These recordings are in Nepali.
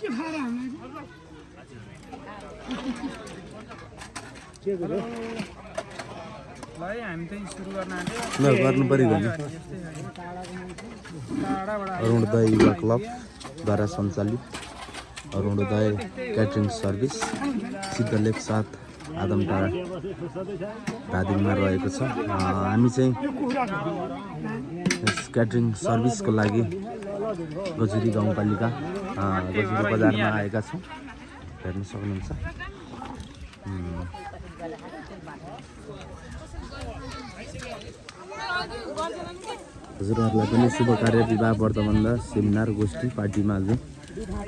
गर्नु पर्यो भने अरुणोदय युवा क्लबद्वारा सञ्चालित अरुणोदय क्याटरिङ सर्भिस सिद्धलेख 7 आदमटाडा धादिङमा रहेको छ। हामी चाहिँ यस क्याटरिङ सर्भिसको लागि गजुरी गाउँपालिका गजुरी बजारमा आएका छौँ। हेर्न सक्नुहुन्छ। हजुरहरूलाई पनि शुभ कार्य विवाह व्रतबन्ध सेमिनार गोष्ठी पार्टीमा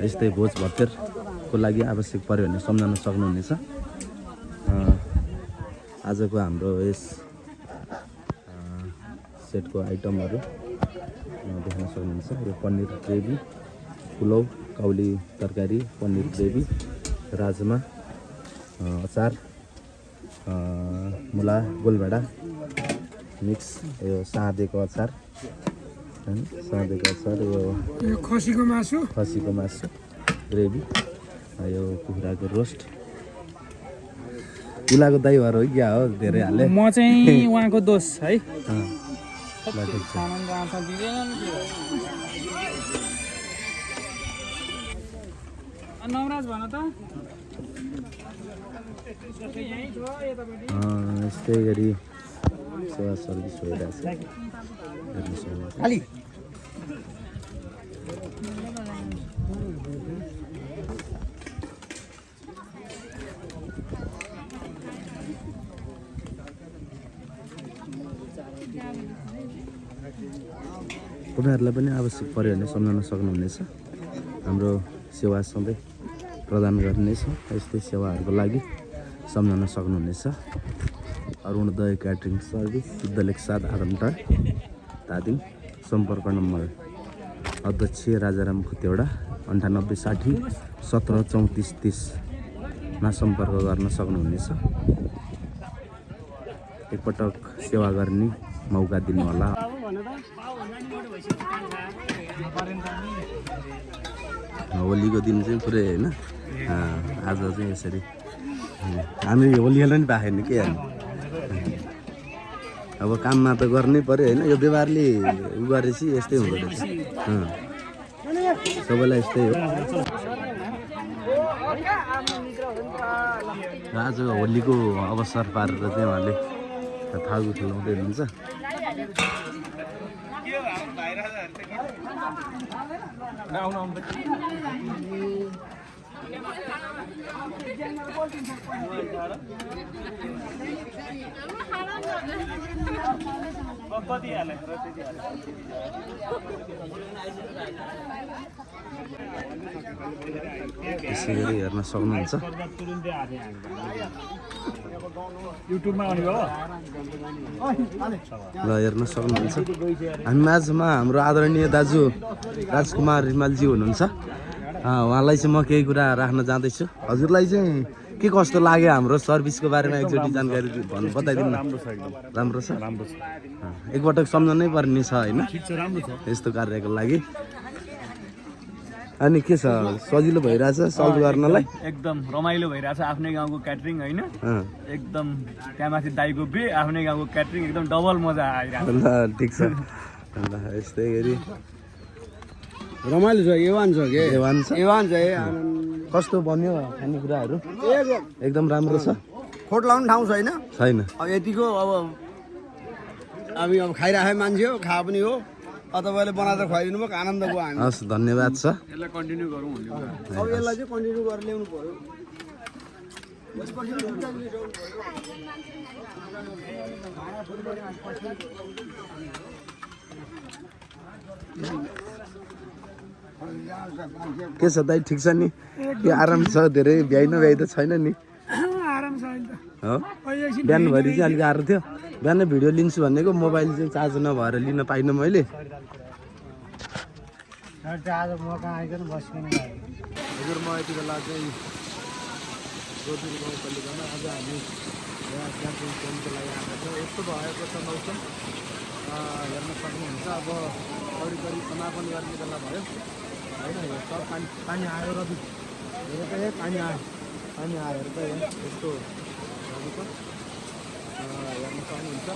यस्तै भोज भत्तेरको लागि आवश्यक पर्यो भने सम्झाउन सक्नुहुनेछ। आजको हाम्रो यस सेटको आइटमहरू देख्न सक्नुहुन्छ। यो पनिर ग्रेभी, पुलाउ, काउली तरकारी, पनिर ग्रेभी, राजमा, अचार, मुला गोलभेडा मिक्स, यो साँधेको अचार, साँधेको अचार, यो खसीको मासु ग्रेभी, यो कुखुराको रोस्ट। उलाको दही भएर हो क्या हो धेरै हाले। म चाहिँ उहाँको दोष है। नवराज भन त। यस्तै गरी सेवा सर्भिस भइरहेछ। तपाईँहरूलाई पनि आवश्यक पर्यो भने सम्झाउन सक्नुहुनेछ। हाम्रो सेवा सधैँ प्रदान गर्नेछौँ। यस्तै सेवाहरूको लागि सम्झाउन सक्नुहुनेछ। Arunoday catering service सिद्धलेख 7 आदमटाडा Dhading. सम्पर्क नम्बर अध्यक्ष राजाराम खुतेवडा 98 60 17 34 30मा सम्पर्क गर्न सक्नुहुनेछ। एकपटक सेवा गर्ने मौका दिनुहोला। होलीको दिन चाहिँ पुरै होइन, आज चाहिँ यसरी हामी होली खेल्न नि पाएन के हेर्नु। अब काममा त गर्नै पर्यो होइन। यो व्यवहारले उ गरेपछि यस्तै हुँदो रहेछ। सबैलाई यस्तै हो। आज होलीको अवसर पारेर चाहिँ उहाँले फागु खेलाउँदै हुनुहुन्छ। यसै गरी हेर्न सक्नुहुन्छ। ल हेर्न सक्नुहुन्छ। हामी माझमा हाम्रो आदरणीय दाजु राजकुमार रिमालजी हुनुहुन्छ। उहाँलाई चाहिँ म केही कुरा राख्न जाँदैछु। हजुरलाई चाहिँ के कस्तो लाग्यो हाम्रो सर्भिसको बारेमा एकचोटि जानकारी बताइदिनु न। राम्रो छ। एकपटक सम्झनै पर्ने छ होइन यस्तो कार्यको लागि। अनि के छ, सजिलो भइरहेछ सल्भ गर्नलाई? एकदम रमाइलो भइरहेछ। आफ्नै गाउँको क्याटरिङ होइन, एकदम त्यहाँमाथि दाइको बे आफ्नै गाउँको क्याटरिङ, एकदम डबल मजा आइरहेको। ल ठिक छ। ल यस्तै गरी रमाइलो छ। एवान छ के? एवान छ। एवान छ। कस्तो बन्यो खानेकुराहरू? एकदम राम्रो छ। खोट लाउने ठाउँ छैन। छैन। अब यतिको अब हामी अब खाइराखेको मान्छे हो, खा पनि हो। तपाईँले बनाएर खुवाइदिनु भएको आनन्द भयो हामी। हस् धन्यवाद छ। यसलाई कन्टिन्यू गरौँ भन्ने कुरा। अब यसलाई चाहिँ कन्टिन्यू गरेर ल्याउनु पर्यो। के छ दाइ, ठिक छ नि? के आराम छ? धेरै भ्याइ नभ्याइ त छैन नि? आराम छ हो। बिहानभरि चाहिँ अलिक गाह्रो थियो। बिहानै भिडियो लिन्छु भनेको मोबाइल चाहिँ चार्ज नभएर लिन पाइनँ मैले। आज मौका आइकन बस्किन हजुर म यति बेला चाहिँ गोदुरी गाउँपालिकामा आज हामी यहाँ क्याम्पिङ क्याम्पको लागि आएको छौँ। यस्तो भएको छ मौसम हेर्न सक्नुहुन्छ। अब करिब समापन गर्ने बेला भयो। होइन यो सब पानी आयो र हेर त पानी आएर त यस्तो हेर्नु सक्नुहुन्छ